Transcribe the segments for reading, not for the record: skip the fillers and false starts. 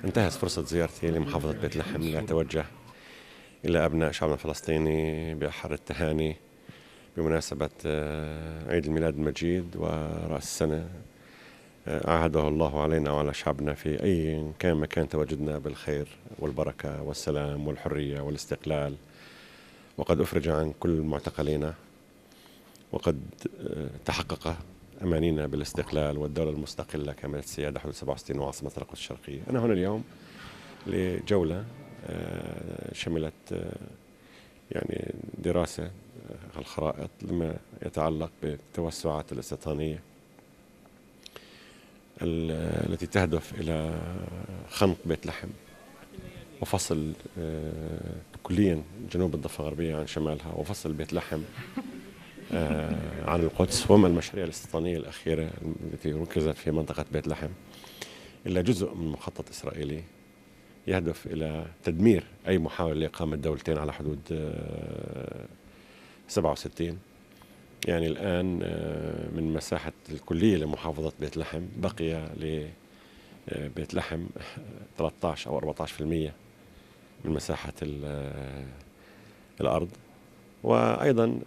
انتهز فرصة زيارتي لمحافظة بيت لحم لأتوجه إلى أبناء شعبنا الفلسطيني بأحر التهاني بمناسبة عيد الميلاد المجيد ورأس السنة. أعاده الله علينا وعلى شعبنا في أي كان مكان تواجدنا بالخير والبركة والسلام والحرية والاستقلال، وقد أفرج عن كل معتقلينا، وقد تحقق أمانينا بالاستقلال والدولة المستقلة كاملة السيادة حدود 67 وعاصمة القدس الشرقية. أنا هنا اليوم لجولة شملت يعني دراسة الخرائط لما يتعلق بالتوسعات الاستيطانية التي تهدف إلى خنق بيت لحم وفصل كليا جنوب الضفة الغربية عن شمالها، وفصل بيت لحم عن القدس. وما المشاريع الاستيطانية الأخيرة التي ركزت في منطقة بيت لحم إلا جزء من مخطط إسرائيلي يهدف إلى تدمير أي محاولة لإقامة دولتين على حدود 67. يعني الآن من مساحة الكلية لمحافظة بيت لحم بقي لبيت لحم 13 أو 14% من مساحة الأرض. وأيضا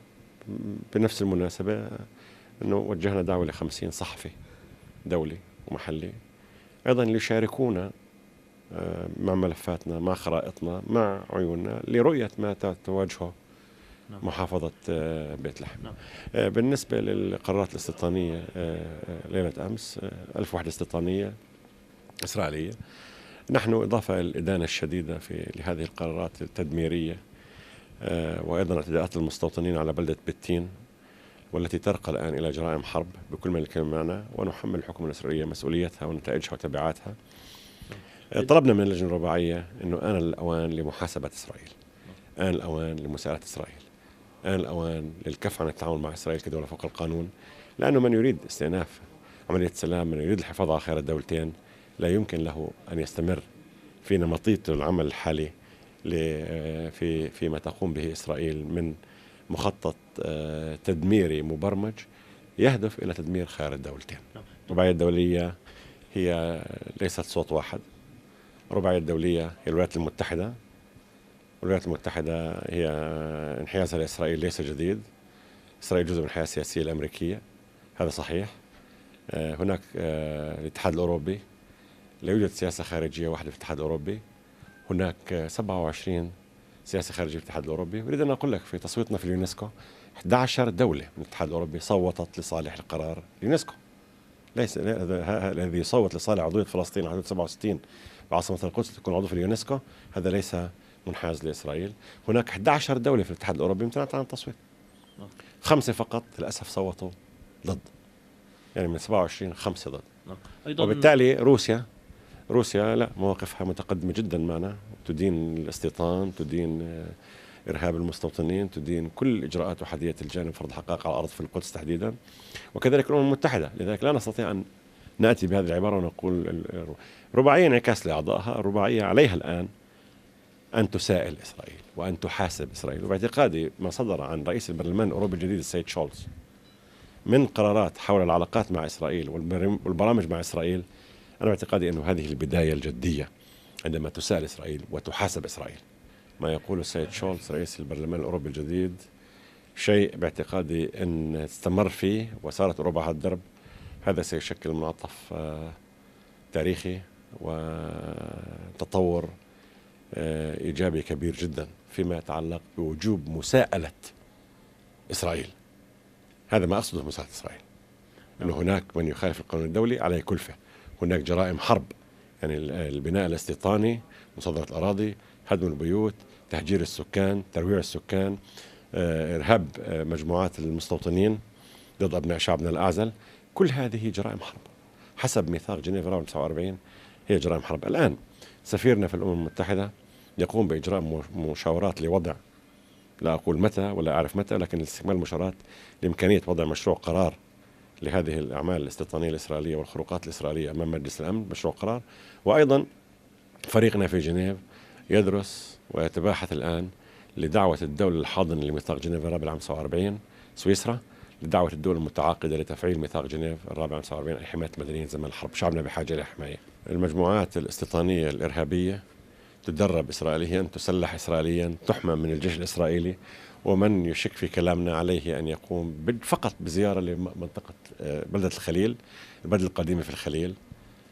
بنفس المناسبة أنه وجهنا دعوة ل50 صحفي دولي ومحلي أيضا ليشاركونا مع ملفاتنا، مع خرائطنا، مع عيوننا لرؤية ما تواجهه محافظة بيت لحم. بالنسبة للقرارات الاستيطانية ليلة أمس 1000 وحدة استيطانية إسرائيلية. نحن إضافة الإدانة الشديدة لهذه القرارات التدميرية وأيضا اعتداءات المستوطنين على بلدة بتين، والتي ترقى الآن إلى جرائم حرب بكل ما يمكن معنا، ونحمل الحكومة الإسرائيلية مسؤوليتها ونتائجها وتبعاتها. طلبنا من اللجنة الرباعية أنه آن الأوان لمحاسبة إسرائيل، آن الأوان لمساءلة إسرائيل، آن الأوان للكف عن التعامل مع إسرائيل كدولة فوق القانون، لأنه من يريد استئناف عملية السلام، من يريد الحفاظ على خير الدولتين، لا يمكن له أن يستمر في نمطية العمل الحالي فيما تقوم به إسرائيل من مخطط تدميري مبرمج يهدف إلى تدمير خير الدولتين. الرباعية الدولية هي ليست صوت واحد. الرباعية الدولية هي الولايات المتحدة، والولايات المتحدة هي انحيازها لإسرائيل ليس جديد. إسرائيل جزء من الحياة السياسية الأمريكية، هذا صحيح. هناك الاتحاد الأوروبي، لا يوجد سياسة خارجية واحدة في الاتحاد الأوروبي، هناك 27 سياسة خارجية في الاتحاد الأوروبي. أريد أن أقول لك في تصويتنا في اليونسكو 11 دولة من الاتحاد الأوروبي صوتت لصالح القرار اليونسكو. ليس الذي يصوت لصالح عضوية فلسطين على حدود 67 بعاصمة القدس تكون عضو في اليونسكو، هذا ليس منحاز لإسرائيل. هناك 11 دولة في الاتحاد الأوروبي امتنعت عن التصويت، 5 فقط للأسف صوتوا ضد، يعني من 27 5 ضد. وبالتالي روسيا لا، مواقفها متقدمة جدا معنا، تدين الاستيطان، تدين إرهاب المستوطنين، تدين كل إجراءات أحادية الجانب فرض حقائق على الأرض في القدس تحديدا، وكذلك الأمم المتحدة. لذلك لا نستطيع أن نأتي بهذه العبارة ونقول رباعية انعكاس لأعضائها. الرباعية عليها الآن أن تسائل إسرائيل وأن تحاسب إسرائيل. وباعتقادي ما صدر عن رئيس البرلمان الأوروبي الجديد السيد شولز من قرارات حول العلاقات مع إسرائيل والبرامج مع إسرائيل، أنا باعتقادي أنه هذه البداية الجدية عندما تسأل إسرائيل وتحاسب إسرائيل. ما يقول السيد شولز رئيس البرلمان الأوروبي الجديد شيء باعتقادي أن استمر فيه وصارت أوروبا على الدرب، هذا سيشكل منعطف تاريخي وتطور إيجابي كبير جدا فيما يتعلق بوجوب مساءلة إسرائيل. هذا ما أقصده مساءلة إسرائيل، أنه هناك من يخالف القانون الدولي عليه كلفة. هناك جرائم حرب، يعني البناء الاستيطاني، مصادرة الأراضي، هدم البيوت، تهجير السكان، ترويع السكان، إرهاب مجموعات المستوطنين ضد أبناء شعبنا الأعزل، كل هذه جرائم حرب حسب ميثاق جنيف 49، هي جرائم حرب. الآن سفيرنا في الأمم المتحدة يقوم بإجراء مشاورات لوضع، لا أقول متى ولا أعرف متى، لكن استكمال المشاورات لإمكانية وضع مشروع قرار لهذه الأعمال الاستيطانية الإسرائيلية والخروقات الإسرائيلية أمام مجلس الأمن، مشروع قرار. وأيضا فريقنا في جنيف يدرس ويتباحث الآن لدعوة الدولة الحاضنة لميثاق جنيف بالعام 47 سويسرا لدعوة الدول المتعاقدة لتفعيل ميثاق جنيف الرابع 49 أي حماية المدنيين زمن الحرب. شعبنا بحاجة إلى حماية. المجموعات الاستيطانية الإرهابية تدرب إسرائيليا، تسلح إسرائيليا، تحمى من الجيش الإسرائيلي، ومن يشك في كلامنا عليه أن يقوم فقط بزيارة لمنطقة بلدة الخليل، البلدة القديمة في الخليل،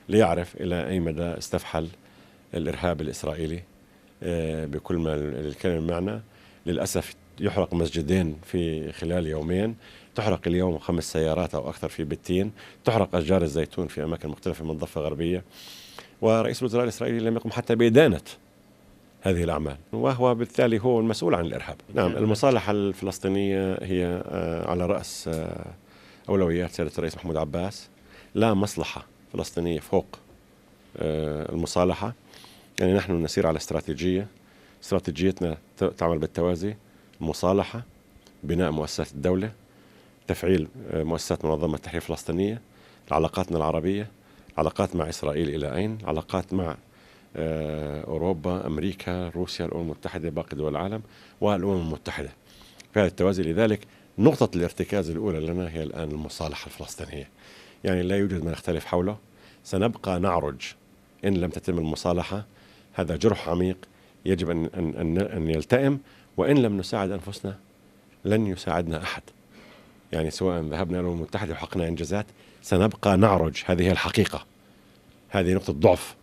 ليعرف إلى أي مدى استفحل الإرهاب الإسرائيلي بكل ما الكلمة معنى. للأسف يحرق مسجدين في خلال يومين، تحرق اليوم 5 سيارات أو أكثر في بتين، تحرق أشجار الزيتون في أماكن مختلفة من الضفة الغربية، ورئيس الوزراء الإسرائيلي لم يقم حتى بإدانة هذه الأعمال، وهو بالتالي هو المسؤول عن الإرهاب. نعم، المصالحة الفلسطينية هي على رأس أولويات سيادة الرئيس محمود عباس. لا مصلحة فلسطينية فوق المصالحة. يعني نحن نسير على استراتيجيتنا تعمل بالتوازي: المصالحة، بناء مؤسسات الدولة، تفعيل مؤسسات منظمة التحرير الفلسطينية، علاقاتنا العربية، علاقات مع إسرائيل إلى أين، علاقات مع أوروبا، أمريكا، روسيا، الأمم المتحدة، باقي دول العالم والأمم المتحدة في هذا التوازي. لذلك نقطة الارتكاز الأولى لنا هي الآن المصالحة الفلسطينية. يعني لا يوجد ما نختلف حوله. سنبقى نعرج إن لم تتم المصالحة. هذا جرح عميق يجب أن يلتئم، وإن لم نساعد أنفسنا لن يساعدنا أحد. يعني سواء ذهبنا إلى الأمم المتحدة وحققنا إنجازات، سنبقى نعرج. هذه هي الحقيقة، هذه نقطة ضعف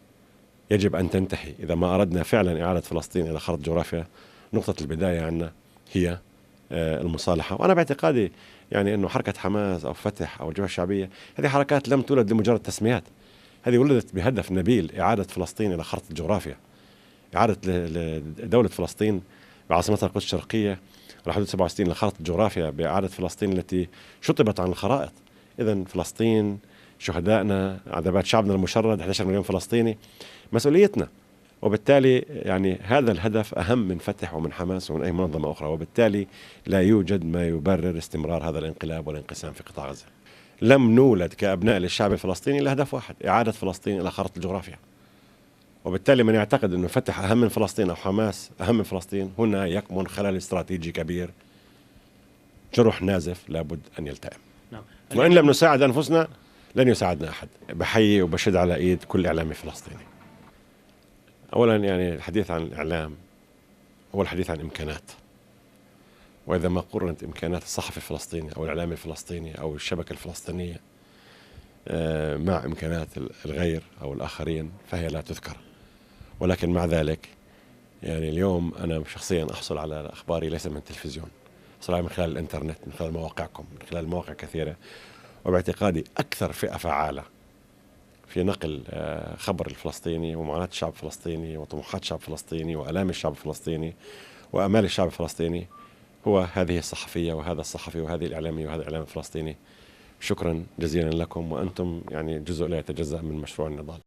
يجب أن تنتهي إذا ما أردنا فعلا إعادة فلسطين إلى خريطة جغرافيا. نقطة البداية عندنا هي المصالحة. وأنا باعتقادي يعني أنه حركة حماس أو فتح أو الجبهة الشعبية هذه حركات لم تولد لمجرد تسميات، هذه ولدت بهدف نبيل: إعادة فلسطين إلى خريطة الجغرافيا، إعادة دولة فلسطين بعاصمتها القدس الشرقية على حدود 67 إلى خريطة الجغرافيا، بإعادة فلسطين التي شطبت عن الخرائط. إذن فلسطين، شهدائنا، عذابات شعبنا المشرد 11 مليون فلسطيني، مسؤوليتنا. وبالتالي يعني هذا الهدف أهم من فتح ومن حماس ومن أي منظمة أخرى. وبالتالي لا يوجد ما يبرر استمرار هذا الانقلاب والانقسام في قطاع غزة. لم نولد كأبناء للشعب الفلسطيني لهدف واحد: إعادة فلسطين إلى خريطة الجغرافيا. وبالتالي من يعتقد أنه فتح أهم من فلسطين أو حماس أهم من فلسطين، هنا يكمن خلل استراتيجي كبير، جرح نازف لابد أن يلتئم. نعم. وإن لم نساعد أنفسنا لن يساعدنا أحد. بحيي وبشد على إيد كل إعلامي فلسطيني. أولا يعني الحديث عن الإعلام هو الحديث عن إمكانات، وإذا ما قرنت إمكانات الصحفي الفلسطيني أو الإعلامي الفلسطيني أو الشبكة الفلسطينية مع إمكانات الغير أو الآخرين فهي لا تذكر. ولكن مع ذلك يعني اليوم أنا شخصيا أحصل على أخباري ليس من التلفزيون، أحصل من خلال الإنترنت، من خلال مواقعكم، من خلال مواقع كثيرة. وباعتقادي أكثر فئة فعالة في نقل خبر الفلسطيني ومعاناة الشعب الفلسطيني وطموحات الشعب الفلسطيني وآلام الشعب الفلسطيني وأمال الشعب الفلسطيني هو هذه الصحفية وهذا الصحفي وهذه الإعلامية وهذا الإعلام الفلسطيني. شكرا جزيلا لكم، وأنتم يعني جزء لا يتجزأ من مشروع النضال.